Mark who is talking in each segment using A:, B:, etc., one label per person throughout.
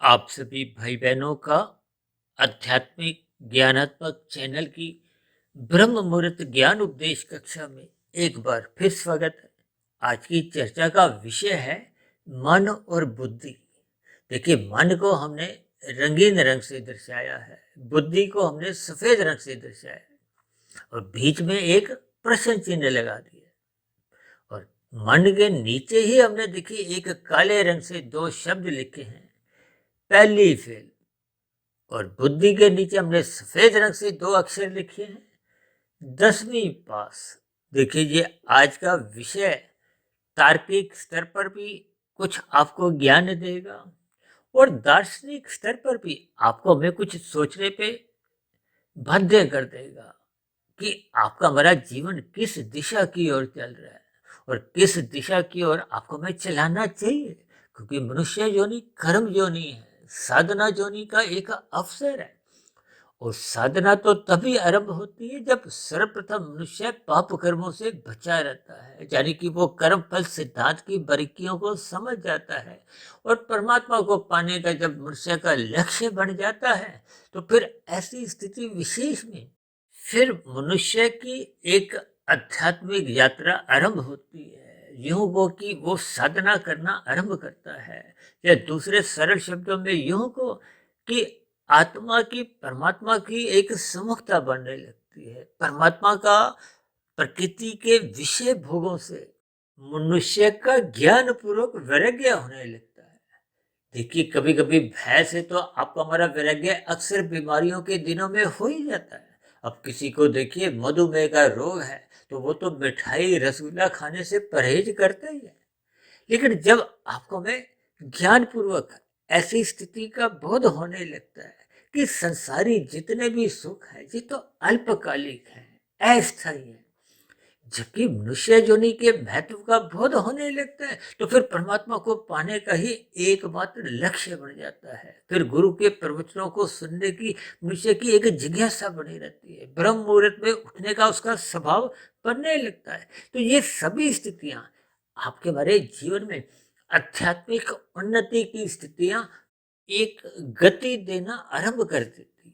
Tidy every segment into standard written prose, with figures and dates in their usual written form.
A: आप सभी भाई बहनों का आध्यात्मिक ज्ञानात्मक चैनल की ब्रह्म मुहूर्त ज्ञान उपदेश कक्षा में एक बार फिर स्वागत है। आज की चर्चा का विषय है मन और बुद्धि। देखिए, मन को हमने रंगीन रंग से दर्शाया है, बुद्धि को हमने सफेद रंग से दर्शाया है और बीच में एक प्रश्न चिन्ह लगा दिया। और मन के नीचे ही हमने देखिए एक काले रंग से दो शब्द लिखे हैं, पहली फेल। और बुद्धि के नीचे हमने सफेद रंग से दो अक्षर लिखे हैं, 10वीं पास। देखिए, ये आज का विषय तार्किक स्तर पर भी कुछ आपको ज्ञान देगा और दार्शनिक स्तर पर भी आपको हमें कुछ सोचने पे बाध्य कर देगा कि आपका हमारा जीवन किस दिशा की ओर चल रहा है और किस दिशा की ओर आपको हमें चलाना चाहिए। क्योंकि मनुष्य योनि कर्म योनि है, साधना योनि का एक अवसर है। और साधना तो तभी आरंभ होती है जब सर्वप्रथम मनुष्य पाप कर्मों से बचा रहता है, यानी कि वो कर्म फल सिद्धांत की बारीकियों को समझ जाता है। और परमात्मा को पाने का जब मनुष्य का लक्ष्य बन जाता है, तो फिर ऐसी स्थिति विशेष में फिर मनुष्य की एक आध्यात्मिक यात्रा आरंभ होती है। यूं वो कि वो साधना करना आरंभ करता है, या दूसरे सरल शब्दों में यूं को कि आत्मा की परमात्मा की एक समुखता बनने लगती है। परमात्मा का प्रकृति के विषय भोगों से मनुष्य का ज्ञान पूर्वक वैराग्य होने लगता है। देखिए, कभी कभी भय से तो आपका हमारा वैराग्य अक्सर बीमारियों के दिनों में हो ही जाता है। अब किसी को देखिए मधुमेह का रोग है, तो वो तो मिठाई रसगुल्ला खाने से परहेज करता ही है। लेकिन जब आपको में ज्ञान पूर्वक ऐसी स्थिति का बोध होने लगता है कि संसारी जितने भी सुख है ये तो अल्पकालिक है, अस्थायी है, जबकि मनुष्य योनि के महत्व का बोध होने लगता है, तो फिर परमात्मा को पाने का ही एकमात्र लक्ष्य बन जाता है। फिर गुरु के प्रवचनों को सुनने की मनुष्य की एक जिज्ञासा बनी रहती है, ब्रह्म मुहूर्त में उठने का उसका स्वभाव बनने लगता है। तो ये सभी स्थितियां आपके हमारे जीवन में आध्यात्मिक उन्नति की स्थितियां एक गति देना आरंभ कर देती है।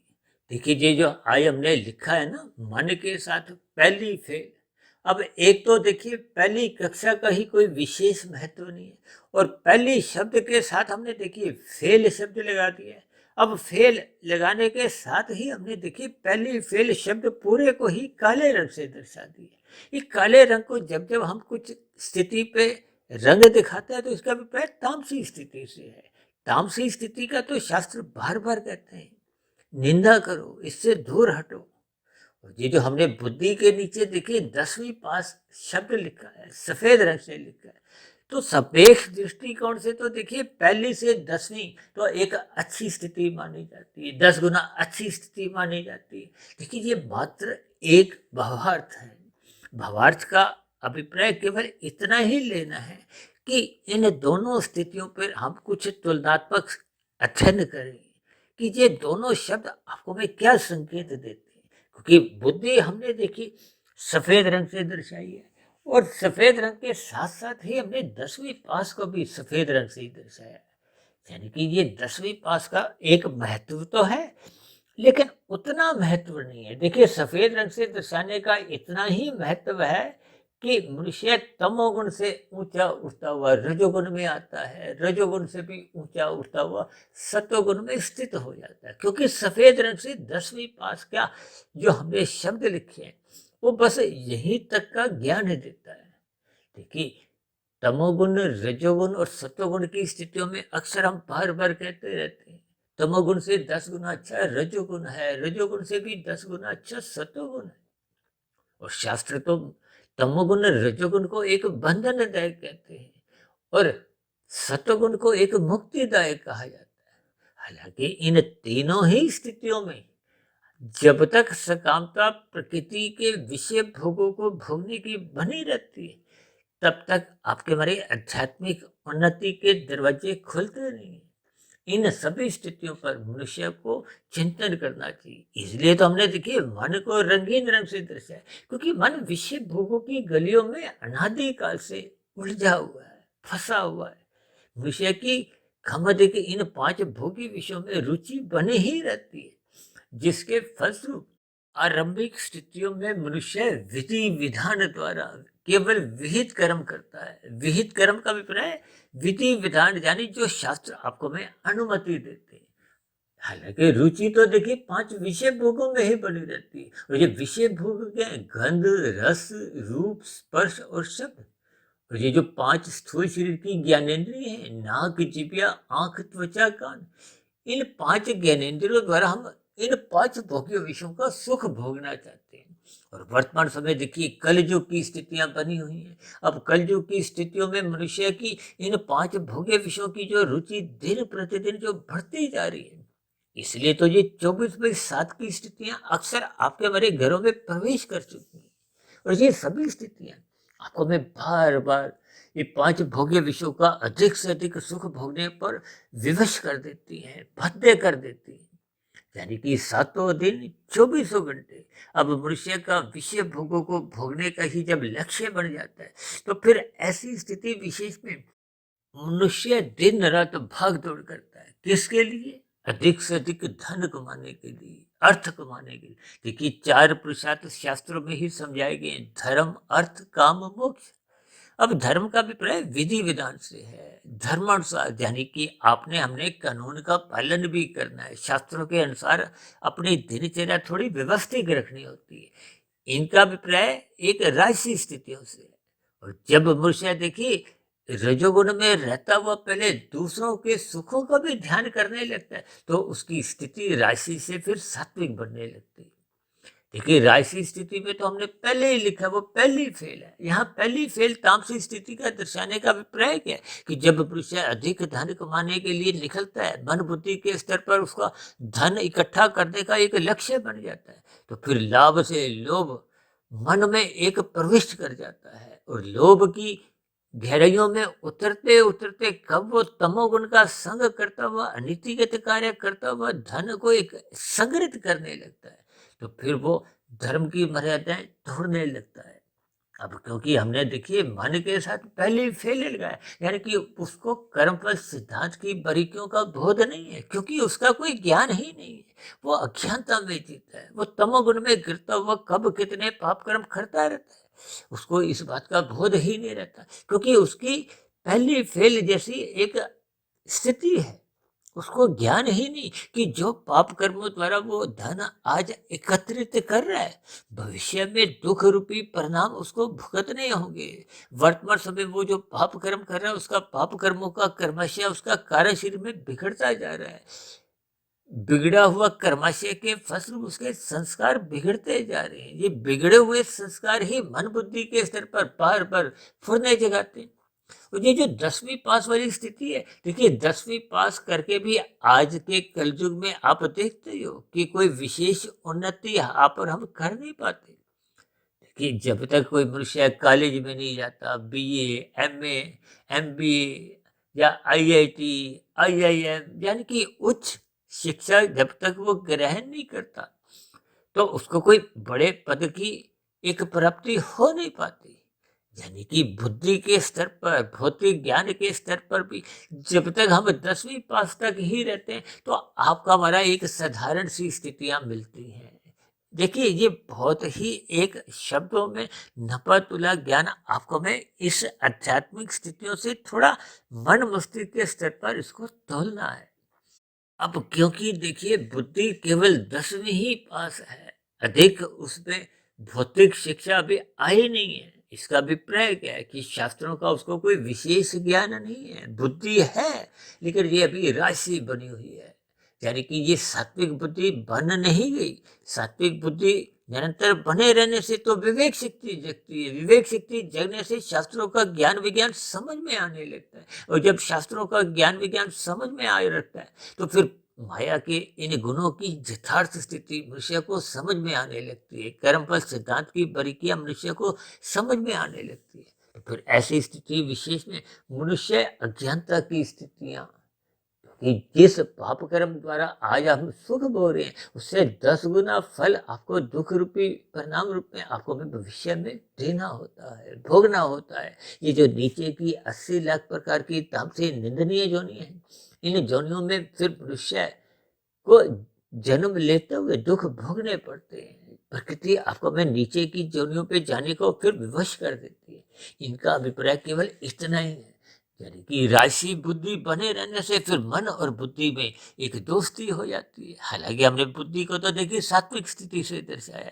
A: देखिए, ये जो आज हमने लिखा है ना, मन के साथ पहली फेल। अब एक तो देखिए, पहली कक्षा का ही कोई विशेष महत्व नहीं है और पहली शब्द के साथ हमने देखिए फेल शब्द लगा दिया है। अब फेल लगाने के साथ ही हमने देखिए पहली फेल शब्द पूरे को ही काले रंग से दर्शा दिया। ये काले रंग को जब जब हम कुछ स्थिति पे रंग दिखाते हैं, तो इसका अभिप्राय तामसी स्थिति से है। तामसी स्थिति का तो शास्त्र बार बार कहते हैं, निंदा करो, इससे दूर हटो। और ये जो हमने बुद्धि के नीचे देखिए 10वीं पास शब्द लिखा है, सफेद रंग से लिखा है, तो सापेक्ष दृष्टिकोण से तो देखिए पहली से 10वीं तो एक अच्छी स्थिति मानी जाती है, 10 गुना अच्छी स्थिति मानी जाती है। देखिए, ये मात्र एक भावार्थ है। भावार्थ का अभिप्राय केवल इतना ही लेना है कि इन दोनों स्थितियों पर हम कुछ तुलनात्मक अध्ययन करें कि ये दोनों शब्द आपको में क्या संकेत देते हैं। क्योंकि बुद्धि हमने देखी सफेद रंग से दर्शाई है, और सफेद रंग के साथ साथ ही हमने 10वीं पास को भी सफेद रंग से ही दर्शाया है। यानी कि ये 10वीं पास का एक महत्व तो है, लेकिन उतना महत्व नहीं है। देखिए, सफेद रंग से दर्शाने का इतना ही महत्व है कि मनुष्य तमोगुण से ऊंचा उठता हुआ रजोगुण में आता है, रजोगुण से भी ऊंचा उठता हुआ सत्वगुण में स्थित हो जाता है। क्योंकि सफेद रंग से 10वीं पास का जो हमने शब्द लिखे हैं, वो बस यहीं तक का ज्ञान देता है। देखिए, तमोगुण, रजोगुण और सत्वगुण की स्थितियों में अक्सर हम बार बार कहते रहते हैं, तमोगुण से 10 गुना अच्छा रजोगुण है, रजोगुण से भी 10 गुना अच्छा सत्वगुण है। और शास्त्र तो तमोगुण रजोगुण को एक बंधनदायक कहते हैं और सत्वगुण को एक मुक्तिदायक कहा जाता है। हालांकि इन तीनों ही स्थितियों में जब तक सकामता प्रकृति के विषय भोगों को भोगने की बनी रहती है, तब तक आपके हमारे आध्यात्मिक उन्नति के दरवाजे खुलते नहीं हैं। इन सभी स्थितियों पर मनुष्य को चिंतन करना चाहिए। इसलिए तो हमने देखिए मन को रंगीन रंग से दर्शाया, क्योंकि मन विषय भोगों की गलियों में अनादिकाल से उलझा हुआ है, फंसा हुआ है। मनुष्य की घमंड के इन 5 भोगी विषयों में रुचि बनी ही रहती है, जिसके फलस्वरूप आरंभिक स्थितियों में मनुष्य विधि विधान द्वारा केवल विहित कर्म करता है। विहित कर्म का अभिप्राय विधि विधान यानी जो शास्त्र आपको में अनुमति देते हैं। हालांकि रुचि तो देखिए 5 विषय भोगों में ही बनी रहती है, और ये विषय भोग क्या है? गंध, रस, रूप, स्पर्श और शब्द। और ये जो 5 स्थूल शरीर की ज्ञानेंद्रिय है, नाक, जिह्वा, आंख, त्वचा, कान, इन 5 ज्ञानेंद्रियों द्वारा हम इन 5 भोग्य विषयों का सुख भोगना चाहते हैं। और वर्तमान समय देखिए कलयुग की स्थितियां बनी हुई हैं। अब कलयुग की स्थितियों में मनुष्य की इन 5 भोग्य विषयों की जो रुचि दिन प्रतिदिन जो बढ़ती जा रही है, इसलिए तो ये 24/7 की स्थितियां अक्सर आपके हमारे घरों में प्रवेश कर चुकी हैं। और ये सभी स्थितियां आपको में बार बार ये 5 भोग्य विषयों का अधिक से अधिक सुख भोगने पर विवश कर देती हैं, बाध्य कर देती हैं। यानी कि 7 दिन 24 घंटे अब मनुष्य का विषय भोगों को भोगने का ही जब लक्ष्य बन जाता है, तो फिर ऐसी स्थिति विशेष में मनुष्य दिन रात भाग दौड़ करता है। किसके लिए? अधिक से अधिक धन कमाने के लिए, अर्थ कमाने के लिए। देखिए 4 पुरुषार्थ शास्त्रों में ही समझाए गए हैं, धर्म, अर्थ, काम, मोक्ष। अब धर्म का अभिप्राय विधि विधान से है, धर्मानुसार, यानी कि आपने हमने कानून का पालन भी करना है। शास्त्रों के अनुसार अपनी दिनचर्या थोड़ी व्यवस्थित रखनी होती है। इनका अभिप्राय एक राशि स्थितियों से है। और जब मनुष्य देखिए रजोगुण में रहता हुआ पहले दूसरों के सुखों का भी ध्यान करने लगता है, तो उसकी स्थिति राशि से फिर सात्विक बनने लगती है। देखिए राशि स्थिति में तो हमने पहले ही लिखा, वो पहली फेल है। यहाँ पहली फेल तामसिक स्थिति का दर्शाने का अभिप्राय क्या है कि जब मनुष्य अधिक धन कमाने के लिए निकलता है, मन बुद्धि के स्तर पर उसका धन इकट्ठा करने का एक लक्ष्य बन जाता है, तो फिर लाभ से लोभ मन में एक प्रविष्ट कर जाता है। और लोभ की गहराइयों में उतरते उतरते कब वो तमोगुण का संग करता हुआ, अनीतिगत कार्य करता हुआ धन को एक संग्रहित करने लगता है, तो फिर वो धर्म की मर्यादाएं तोड़ने लगता है। अब क्योंकि हमने देखिए मन के साथ पहले ही फेल लगाया, यानी कि उसको कर्मफल सिद्धांत की बारीकियों का बोध नहीं है, क्योंकि उसका कोई ज्ञान ही नहीं है। वो अज्ञानता में जीता है, वो तमोगुण में गिरता हुआ कब कितने पाप कर्म करता रहता है, उसको इस बात का बोध ही नहीं रहता, क्योंकि उसकी पहली फेल जैसी एक स्थिति है। उसको ज्ञान ही नहीं कि जो पाप कर्मों द्वारा वो धन आज एकत्रित कर रहा है, भविष्य में दुख रूपी परिणाम उसको भुगतने होंगे। वर्तमान समय वो जो पाप कर्म कर रहा है, उसका पाप कर्मों का कर्माशय उसका कार्य शरीर में बिगड़ता जा रहा है। बिगड़ा हुआ कर्माशय के फलस्वरूप उसके संस्कार बिगड़ते जा रहे हैं। ये बिगड़े हुए संस्कार ही मन बुद्धि के स्तर पर बार बार फुरने जगाते हैं। तो ये जो 10वीं पास वाली स्थिति है, देखिए 10वीं पास करके भी आज के कलयुग में आप देखते हो कि कोई विशेष उन्नति यहाँ पर हम कर नहीं पाते। कि जब तक कोई मनुष्य कॉलेज में नहीं जाता, बीए, एमए, एमबीए या आईआईटी, आईआईएम यानी कि उच्च शिक्षा जब तक वो ग्रहण नहीं करता, तो उसको कोई बड़े पद की एक प्राप्ति हो नहीं पाती। यानी कि बुद्धि के स्तर पर, भौतिक ज्ञान के स्तर पर भी जब तक हम 10वीं पास तक ही रहते हैं, तो आपका हमारा एक साधारण सी स्थितियां मिलती हैं। देखिए ये बहुत ही एक शब्दों में नपा तुला ज्ञान आपको मैं इस आध्यात्मिक स्थितियों से थोड़ा मन मस्तिष्क के स्तर पर इसको तोलना है। अब क्योंकि देखिए बुद्धि केवल 10वीं ही पास है, अधिक उसमें भौतिक शिक्षा अभी आई नहीं है। इसका अभिप्राय क्या है कि शास्त्रों का उसको कोई विशेष ज्ञान नहीं है, बुद्धि है लेकिन ये अभी राशि बनी हुई है। यानी कि ये सात्विक बुद्धि बन नहीं गई। सात्विक बुद्धि निरंतर बने रहने से तो विवेक शक्ति जगती है, विवेक शक्ति जगने से शास्त्रों का ज्ञान विज्ञान समझ में आने लगता है, और जब शास्त्रों का ज्ञान विज्ञान समझ में आने लगता है, तो फिर माया के इन गुणों की यथार्थ स्थिति मनुष्य को समझ में आने लगती है। कर्मफल सिद्धांत की बारीकियां मनुष्य को समझ में आने लगती है। तो फिर ऐसी स्थिति विशेष में मनुष्य अज्ञानता की स्थितियां कि जिस पाप कर्म द्वारा आज हम सुख भोग रहे हैं, उससे 10 गुना फल आपको दुख रूपी परिणाम रूप में आपको में भविष्य में देना होता है, भोगना होता है। ये जो नीचे की 80 लाख प्रकार की तामसी निंदनीय जोनियां हैं, इन जोनियों में फिर मनुष्य को जन्म लेते हुए दुख भोगने पड़ते हैं। प्रकृति आपको में नीचे की जोनियों पे जाने को फिर विवश कर देती है। इनका अभिप्राय केवल इतना ही है, यानी कि राशि बुद्धि बने रहने से फिर मन और बुद्धि में एक दोस्ती हो जाती है। हालांकि हमने बुद्धि को तो देखिए सात्विक स्थिति से दर्शाया,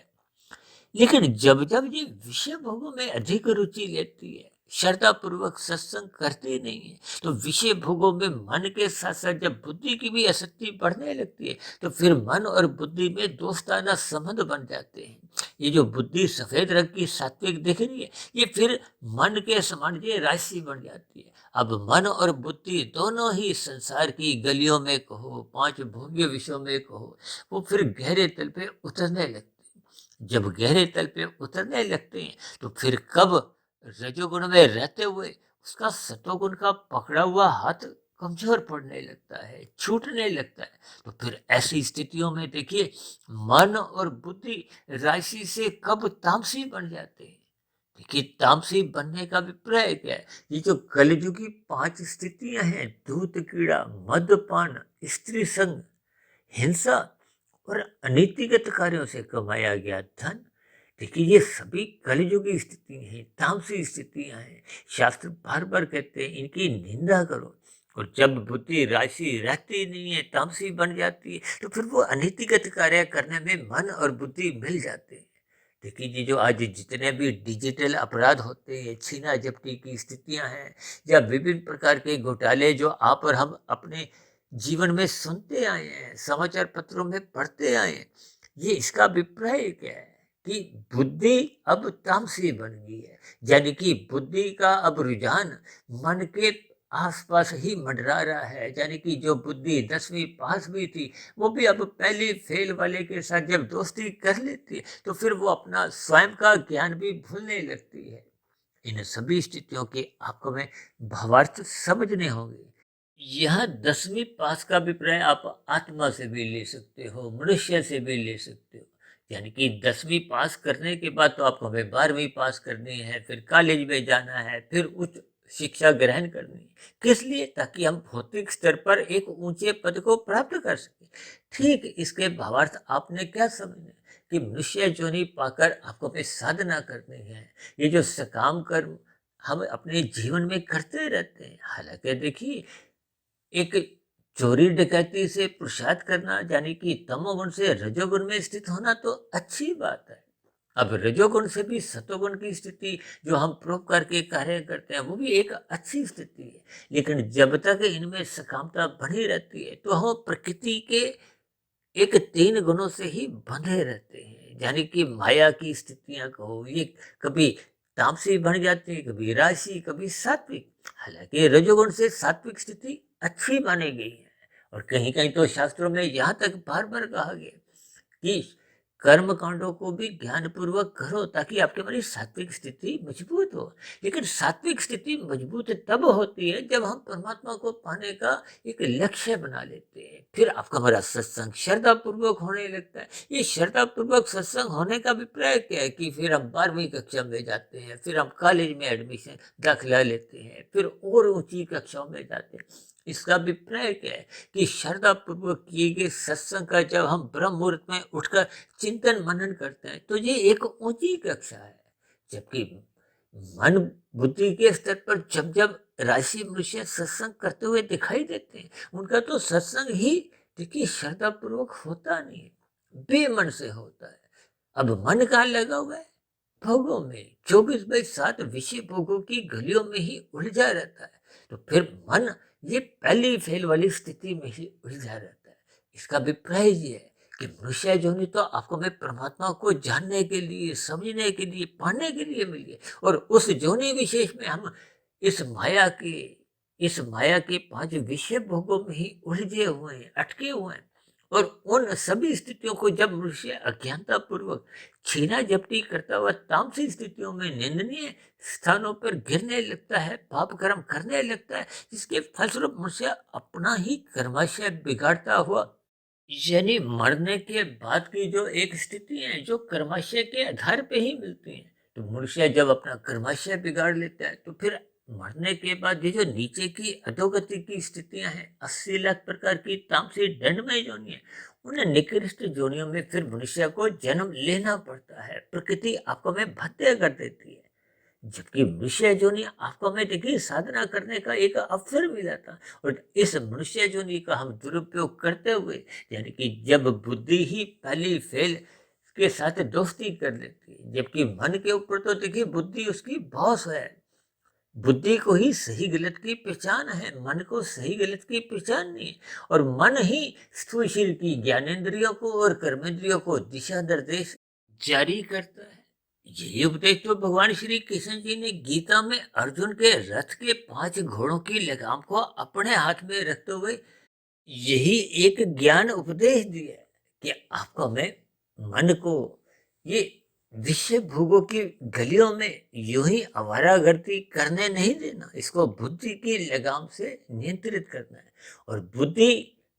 A: लेकिन जब जब ये विषय भोगों में अधिक रुचि लेती है, श्रद्धा पूर्वक सत्संग करती नहीं है, तो विषय भोगों में मन के साथ साथ जब बुद्धि की भी आसक्ति बढ़ने लगती है, तो फिर मन और बुद्धि में दोस्ताना संबंध बन जाते हैं। ये जो बुद्धि सफेद रंग की सात्विक दिख रही है, ये फिर मन के समान ये राशि बन जाती है। अब मन और बुद्धि दोनों ही संसार की गलियों में कहो, पांच भोग्य विषयों में कहो, वो फिर गहरे तल पे उतरने लगते। जब गहरे तल पे उतरने लगते हैं, तो फिर कब रजोगुण में रहते हुए उसका सतोगुण का पकड़ा हुआ हाथ कमजोर पड़ने लगता है, छूटने लगता है, तो फिर ऐसी स्थितियों में देखिए मन और बुद्धि राशि से कब तामसी बन जाते हैं। देखिए तामसी बनने का अभिप्राय क्या है? ये जो कलयुगी पांच स्थितियां हैं, धूत कीड़ा, मदपान, स्त्री संग, हिंसा और अनीतिगत कार्यों से कमाया गया धन, देखिए ये सभी कलयुगी स्थिति हैं, तामसी स्थितियां हैं। शास्त्र बार बार कहते हैं इनकी निंदा करो। और जब बुद्धि राशि रहती नहीं है, तामसी बन जाती है, तो फिर वो अनीतिगत कार्य करने में मन और बुद्धि मिल जाते हैं। देखिए ये जो आज जितने भी डिजिटल अपराध होते हैं, छीना झपटी की स्थितियां हैं, या विभिन्न प्रकार के घोटाले जो आप और हम अपने जीवन में सुनते आए हैं, समाचार पत्रों में पढ़ते आए हैं, ये इसका अभिप्राय क्या है? कि बुद्धि अब तामसी बन गई है, यानी कि बुद्धि का अब रुझान मन के आसपास ही मंडरा रहा है। यानी कि जो बुद्धि 10वीं पास भी थी, वो भी अब पहली फेल वाले के साथ जब दोस्ती कर लेती है, तो फिर वो अपना स्वयं का ज्ञान भी भूलने लगती है। इन सभी स्थितियों के आपको में भावार्थ समझने होंगे। यह 10वीं पास का अभिप्राय आप आत्मा से भी ले सकते हो, मनुष्य से भी ले सकते हो। यानी कि 10वीं पास करने के बाद तो आपको हमें 12वीं पास करनी है, फिर कॉलेज में जाना है, फिर उच्च शिक्षा ग्रहण करनी है। किस लिए? ताकि हम भौतिक स्तर पर एक ऊंचे पद को प्राप्त कर सके। ठीक इसके भावार्थ आपने क्या समझना है? कि मनुष्य जोनि पाकर आपको अपनी साधना करनी है। ये जो सकाम कर्म हम अपने जीवन में करते रहते हैं, हालांकि देखिए एक चोरी डकैती से पुरुषार्थ करना, यानी कि तमोगुण से रजोगुण में स्थित होना तो अच्छी बात है। अब रजोगुण से भी सतोगुण की स्थिति जो हम परोपकार के कार्य करते हैं, वो भी एक अच्छी स्थिति है। लेकिन जब तक इनमें सकामता बनी रहती है, तो हम प्रकृति के एक 3 गुणों से ही बंधे रहते हैं। यानी कि माया की स्थितियां कहो, ये कभी तामसी बन जाती है, कभी राशि, कभी सात्विक। हालांकि रजोगुण से सात्विक स्थिति अच्छी मानी गई है, और कहीं कहीं तो शास्त्रों में यहाँ तक बार बार कहा गया कि कर्म कांडों को भी ज्ञान पूर्वक करो, ताकि आपके हमारी सात्विक स्थिति मजबूत हो। लेकिन सात्विक स्थिति मजबूत तब होती है जब हम परमात्मा को पाने का एक लक्ष्य बना लेते हैं। फिर आपका हमारा सत्संग श्रद्धा पूर्वक होने लगता है। ये श्रद्धा पूर्वक सत्संग होने का अभिप्राय क्या है? कि फिर हम 12वीं कक्षा में जाते हैं, फिर हम कॉलेज में एडमिशन दाखिला लेते हैं, फिर और ऊंची कक्षाओं में जाते हैं। इसका अभिप्राय क्या है? कि श्रद्धा पूर्वक किए गए सत्संग का जब हम ब्रह्म मुहूर्त में उठकर चिंतन मनन करते हैं, तो ये एक ऊंची कक्षा है। जबकि मन बुद्धि के स्तर पर जब जब राशि मनुष्य सत्संग करते हुए दिखाई देते हैं, उनका तो सत्संग ही देखिए श्रद्धा पूर्वक होता नहीं है, बेमन से होता है। अब मन कहाँ लगा हुआ है? भोगों में 24/7 विषय भोगों की गलियों में ही उलझा रहता है। तो फिर मन ये पहली फेल वाली स्थिति में ही उलझा रहता है। इसका अभिप्राय ये है कि मनुष्य जोनि तो आपको मैं परमात्मा को जानने के लिए, समझने के लिए, पाने के लिए मिली है, और उस जोनि विशेष में हम इस माया के 5 विषय भोगों में ही उलझे हुए हैं, अटके हुए हैं। और उन सभी स्थितियों को जब मनुष्य अज्ञानता पूर्वक छीना झपटी करता हुआ तामसी स्थितियों में निंदनीय स्थानों पर गिरने लगता है, पाप कर्म करने लगता है, जिसके फलस्वरूप मनुष्य अपना ही कर्माशय बिगाड़ता हुआ, यानी मरने के बाद की जो एक स्थिति है, जो कर्माशय के आधार पे ही मिलती है। तो मनुष्य जब अपना कर्माशय बिगाड़ लेता है, तो फिर मरने के बाद ये जो नीचे की अधोगति की स्थितियां हैं, 80 लाख प्रकार की तामसी दंडमय योनियां, उन्हें निकृष्ट योनियों में फिर मनुष्य को जन्म लेना पड़ता है। प्रकृति आपको में भत्या कर देती है, जबकि मनुष्य योनि आपको में देखिए साधना करने का एक अवसर मिला था। और इस मनुष्य योनि का हम दुरुपयोग करते हुए, यानी कि जब बुद्धि ही पहली फेल के साथ दोस्ती कर लेती है, जबकि मन के ऊपर तो देखिए बुद्धि उसकी बॉस है। बुद्धि को ही सही गलत की पहचान है, मन को सही गलत की पहचान नहीं है। और मन ही स्थूल शरीर की ज्ञानेंद्रियों को और कर्मेंद्रियों को दिशा निर्देश जारी करता है। यही उपदेश तो भगवान श्री कृष्ण जी ने गीता में अर्जुन के रथ के 5 घोड़ों की लगाम को अपने हाथ में रखते हुए यही एक ज्ञान उपदेश दिया है कि आपको मैं मन को ये विषय भोगों की गलियों में यूं ही आवारागर्दी करने नहीं देना, इसको बुद्धि की लगाम से नियंत्रित करना है। और बुद्धि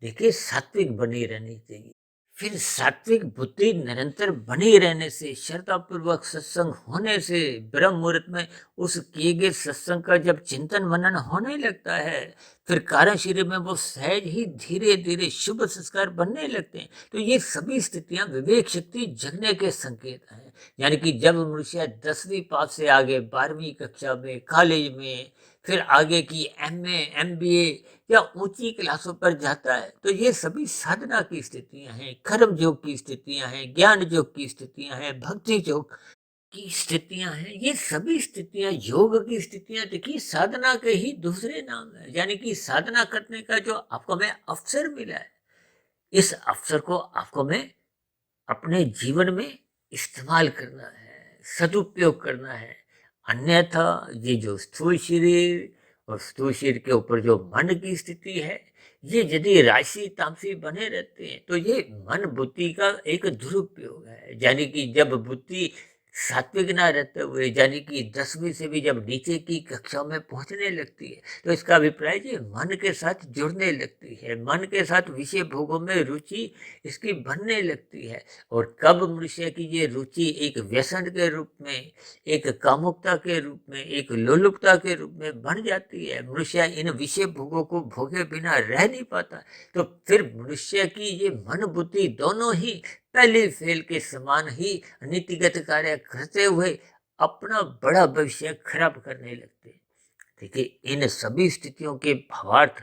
A: देखिए सात्विक बनी रहनी चाहिए। फिर सात्विक बुद्धि निरंतर बनी रहने से, श्रद्धा पूर्वक सत्संग होने से, ब्रह्म मुहूर्त में उस किए गए सत्संग का जब चिंतन मनन होने लगता है, फिर कारण शरीर में वो सहज ही धीरे धीरे शुभ संस्कार बनने लगते हैं। तो ये सभी स्थितियां विवेक शक्ति जगने के संकेत हैं। यानी कि जब मनुष्य 10वीं पास से आगे 12वीं कक्षा में, कॉलेज में, फिर आगे की एमए, एमबीए या ऊंची क्लासों पर जाता है, तो ये सभी साधना की स्थितियां हैं, कर्म योग की स्थितियां हैं, ज्ञान योग की स्थितियां हैं, भक्ति योग की स्थितियां हैं। ये सभी स्थितियां, योग की स्थितियां देखिए साधना के ही दूसरे नाम है। यानी कि साधना करने का जो आपको में अवसर मिला है, इस अवसर को आपको में अपने जीवन में इस्तेमाल करना है, सदुपयोग करना है। अन्यथा ये जो स्थूल शरीर और स्थूल शरीर के ऊपर जो मन की स्थिति है, ये यदि राशि तामसी बने रहते हैं, तो ये मन बुद्धि का एक दुरुपयोग है। यानी कि जब बुद्धि सात्विक ना रहते हुए, यानी कि 10वीं से भी जब नीचे की कक्षाओं में पहुंचने लगती है, तो इसका अभिप्राय ये मन के साथ जुड़ने लगती है, मन के साथ विषय भोगों में रुचि इसकी बनने लगती है। और कब मनुष्य की ये रुचि एक व्यसन के रूप में, एक कामुकता के रूप में, एक लोलुपता के रूप में बन जाती है, मनुष्य इन विषय भोगों को भोगे बिना रह नहीं पाता, तो फिर मनुष्य की ये मन बुद्धि दोनों ही पहले फेल के समान ही नीतिगत कार्य करते हुए अपना बड़ा भविष्य खराब करने लगते हैं। देखिए इन सभी स्थितियों के भावार्थ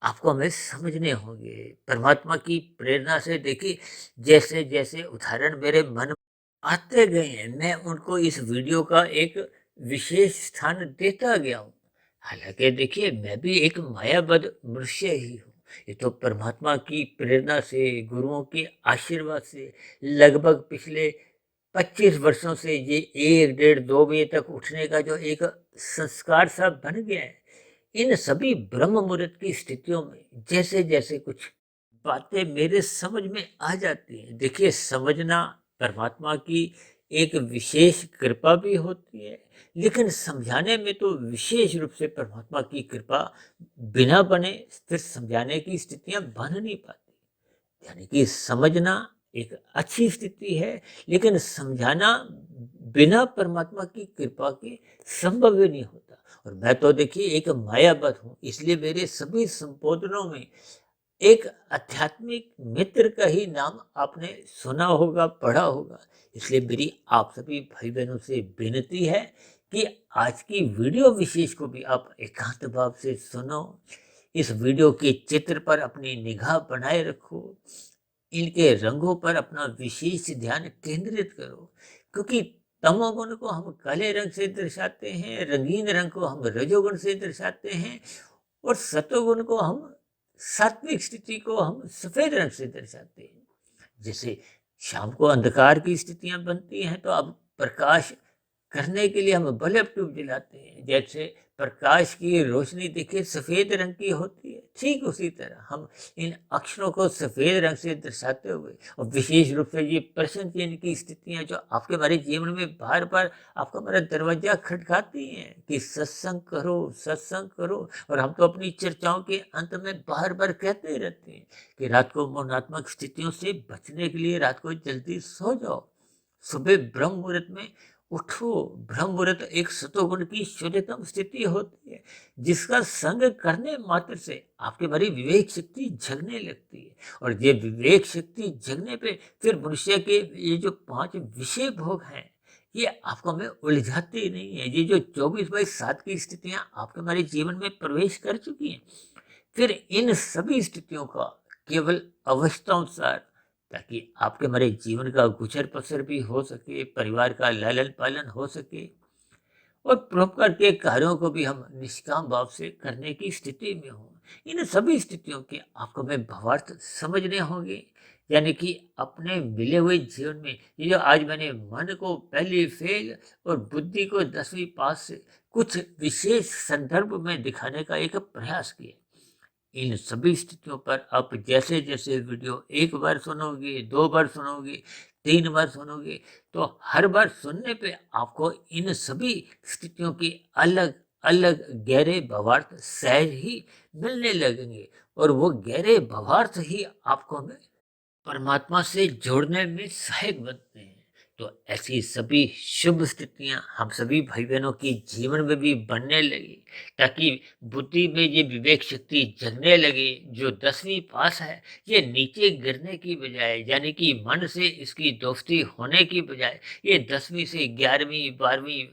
A: आपको हमें समझने होंगे। परमात्मा की प्रेरणा से देखिए जैसे जैसे उदाहरण मेरे मन में आते गए हैं, मैं उनको इस वीडियो का एक विशेष स्थान देता गया हूँ। हालांकि देखिए मैं भी एक मायाबद्ध मनुष्य ही हूँ। ये तो परमात्मा की प्रेरणा से, गुरुओं के आशीर्वाद से लगभग पिछले 25 वर्षों से ये 1 डेढ़ 2 बजे तक उठने का जो एक संस्कार सा बन गया है। इन सभी ब्रह्म मुहूर्त की स्थितियों में जैसे जैसे कुछ बातें मेरे समझ में आ जाती हैं, देखिए समझना परमात्मा की एक विशेष कृपा भी होती है, लेकिन समझाने में तो विशेष रूप से परमात्मा की कृपा बिना बने फिर समझाने की स्थितियां बन नहीं पाती। यानी कि समझना एक अच्छी स्थिति है, लेकिन समझाना बिना परमात्मा की कृपा के संभव ही नहीं होता। और मैं तो देखिए एक मायाबद्ध हूँ, इसलिए मेरे सभी संबोधनों में एक आध्यात्मिक मित्र का ही नाम आपने सुना होगा, पढ़ा होगा। इसलिए मेरी आप सभी भाई बहनों से विनती है कि आज की वीडियो विशेष को भी आप एकांत भाव से सुनो। इस वीडियो के चित्र पर अपनी निगाह बनाए रखो, इनके रंगों पर अपना विशेष ध्यान केंद्रित करो, क्योंकि तमोगुण को हम काले रंग से दर्शाते हैं, रंगीन रंग को हम रजोगुण से दर्शाते हैं, और सतोगुण को हम, सात्विक स्थिति को हम सफेद रंग से दर्शाते हैं। जैसे शाम को अंधकार की स्थितियां बनती हैं, तो अब प्रकाश करने के लिए हम बल्ब ट्यूब जलाते हैं। जैसे प्रकाश की रोशनी देखिए सफेद रंग की होती है, ठीक उसी तरह हम इन अक्षरों को सफेद रंग से दर्शाते हुए, और विशेष रूप से ये प्रश्न चिन्ह की स्थितियां जो आपके हमारे जीवन में बार बार आपका हमारा दरवाजा खटकाती हैं कि सत्संग करो, सत्संग करो। और हम तो अपनी चर्चाओं के अंत में बार बार कहते रहते हैं कि रात को मौनात्मक स्थितियों से बचने के लिए रात को जल्दी सो जाओ, सुबह ब्रह्म मुहूर्त में उठो। ब्रह्म मुहूर्त एक सतोगुण की शुद्धतम स्थिति होती है, जिसका संग करने मात्र से आपके भरी विवेक शक्ति जगने लगती है। और ये विवेक शक्ति जगने पे फिर मनुष्य के ये जो 5 विषय भोग हैं, ये आपको में उलझाती नहीं है। ये जो 24/7 की स्थितियां आपके हमारे जीवन में प्रवेश कर चुकी हैं, फिर इन सभी स्थितियों का केवल अवस्थानुसार, ताकि आपके हमारे जीवन का गुजर बसर भी हो सके, परिवार का लालन पालन हो सके और परोपकार के कार्यों को भी हम निष्काम भाव से करने की स्थिति में हो। इन सभी स्थितियों के आपको में भावार्थ समझने होंगे। यानी कि अपने मिले हुए जीवन में ये जो आज मैंने मन को पहली फेल और बुद्धि को 10वीं पास से कुछ विशेष संदर्भ में दिखाने का एक प्रयास किया, इन सभी स्थितियों पर आप जैसे जैसे वीडियो एक बार सुनोगे, 2 बार सुनोगे, 3 बार सुनोगे, तो हर बार सुनने पे आपको इन सभी स्थितियों की अलग अलग गहरे भावार्थ सहज ही मिलने लगेंगे। और वो गहरे भावार्थ ही आपको में परमात्मा से जोड़ने में सहायक बनते हैं। तो ऐसी सभी शुभ स्थितियां हम सभी भाई बहनों की जीवन में भी बनने लगी, ताकि बुद्धि में ये विवेक शक्ति जगने लगे। जो 10वीं पास है, ये नीचे गिरने की बजाय, यानी कि मन से इसकी दोस्ती होने की बजाय, ये 10वीं से 11वीं 12वीं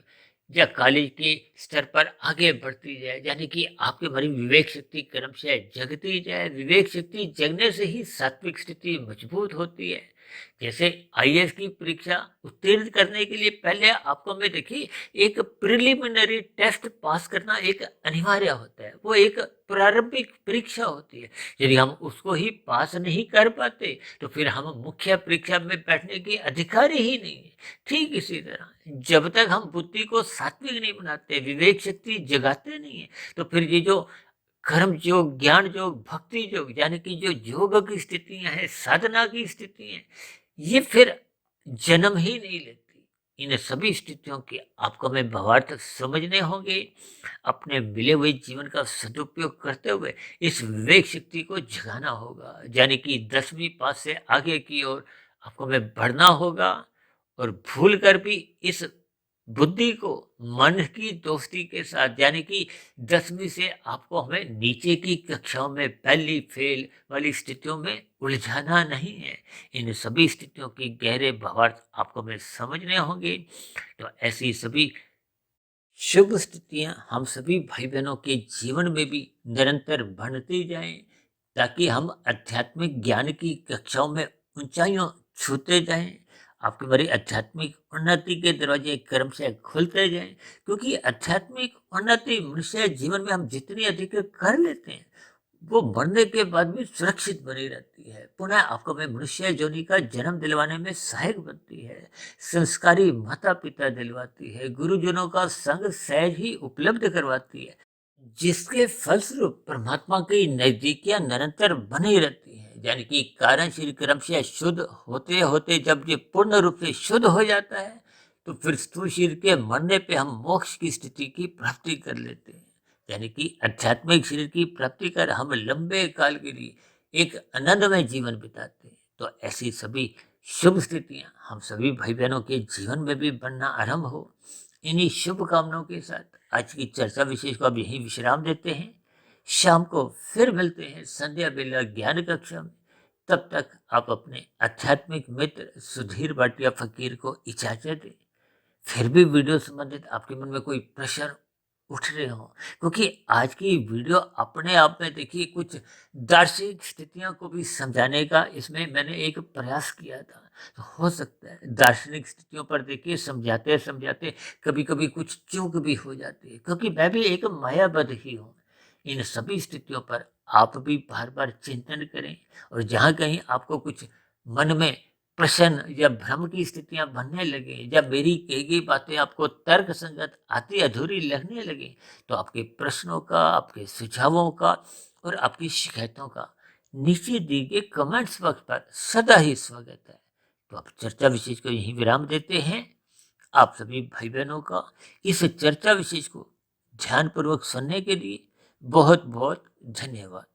A: या कॉलेज के स्तर पर आगे बढ़ती जाए। यानी कि आपके भरी विवेक शक्ति क्रमशः जगती जाए। विवेक शक्ति जगने से ही सात्विक स्थिति मजबूत होती है। जैसे आईएएस की परीक्षा उत्तीर्ण करने के लिए पहले आपको में देखिए एक प्रिलिमिनरी टेस्ट पास करना एक अनिवार्य होता है। वो एक प्रारंभिक परीक्षा होती है। यदि हम उसको ही पास नहीं कर पाते, तो फिर हम मुख्य परीक्षा में बैठने के अधिकारी ही नहीं है। ठीक इसी तरह जब तक हम बुद्धि को सात्विक नहीं बनाते, विवेक शक्ति जगाते नहीं है, तो फिर ये जो कर्म योग, ज्ञान योग, भक्ति योग, यानी कि जो योग की स्थितियां हैं, साधना की स्थितियां, ये फिर जन्म ही नहीं लेती। इन सभी स्थितियों के आपको हमें भावार्थ समझने होंगे। अपने मिले हुए जीवन का सदुपयोग करते हुए इस विवेक शक्ति को जगाना होगा। यानी कि 10वीं पास से आगे की ओर आपको हमें बढ़ना होगा। और भूल कर भी इस बुद्धि को मन की दोस्ती के साथ, यानी कि 10वीं से आपको हमें नीचे की कक्षाओं में पहली फेल वाली स्थितियों में उलझाना नहीं है। इन सभी स्थितियों की गहरे भावार्थ आपको हमें समझने होंगे। तो ऐसी सभी शुभ स्थितियां हम सभी भाई बहनों के जीवन में भी निरंतर बढ़ती जाएं, ताकि हम आध्यात्मिक ज्ञान की कक्षाओं में ऊंचाइयों छूते जाएं। आपकी बड़ी आध्यात्मिक उन्नति के दरवाजे क्रमशः खुलते जाएं, क्योंकि आध्यात्मिक उन्नति मनुष्य जीवन में हम जितनी अधिक कर लेते हैं, वो मरने के बाद भी सुरक्षित बनी रहती है। पुनः आपको में मनुष्य योनि का जन्म दिलवाने में सहायक बनती है। संस्कारी माता पिता दिलवाती है। गुरुजनों का संग सहज ही उपलब्ध करवाती है, जिसके फलस्वरूप परमात्मा की नजदीकियां निरंतर बनी रहती है। यानी कि कारण शरीर क्रमशः शुद्ध होते होते जब ये पूर्ण रूप से शुद्ध हो जाता है, तो फिर स्थूल शरीर के मरने पे हम मोक्ष की स्थिति की प्राप्ति कर लेते हैं। यानी कि आध्यात्मिक शरीर की प्राप्ति कर हम लंबे काल के लिए एक आनंदमय जीवन बिताते हैं। तो ऐसी सभी शुभ स्थितियां हम सभी भाई बहनों के जीवन में भी बनना आरंभ हो। इन्हीं शुभ कामनाओं के साथ आज की चर्चा विशेष को अब यहीं विश्राम देते हैं। शाम को फिर मिलते हैं संध्या बेला ज्ञान कक्षा में। तब तक आप अपने आध्यात्मिक मित्र सुधीर भाटिया फकीर को इजाजत दें। फिर भी वीडियो संबंधित आपके मन में कोई प्रश्न उठ रहे हो, क्योंकि आज की वीडियो अपने आप में देखिए कुछ दार्शनिक स्थितियों को भी समझाने का इसमें मैंने एक प्रयास किया था। तो हो सकता है दार्शनिक स्थितियों पर देखिए समझाते समझाते कभी कभी कुछ चूक भी हो जाती है, क्योंकि मैं भी एक मायाबद्ध ही हूँ। इन सभी स्थितियों पर आप भी बार बार चिंतन करें, और जहाँ कहीं आपको कुछ मन में प्रश्न या भ्रम की स्थितियां बनने लगे, या मेरी कही गई बातें आपको तर्क संगत आती अधूरी लगने लगे, तो आपके प्रश्नों का, आपके सुझावों का और आपकी शिकायतों का नीचे दिए गए कमेंट्स बॉक्स पर सदा ही स्वागत है। तो आप चर्चा विशेष को यहीं विराम देते हैं। आप सभी भाई बहनों का इस चर्चा विशेष को ध्यानपूर्वक सुनने के लिए बहुत बहुत धन्यवाद।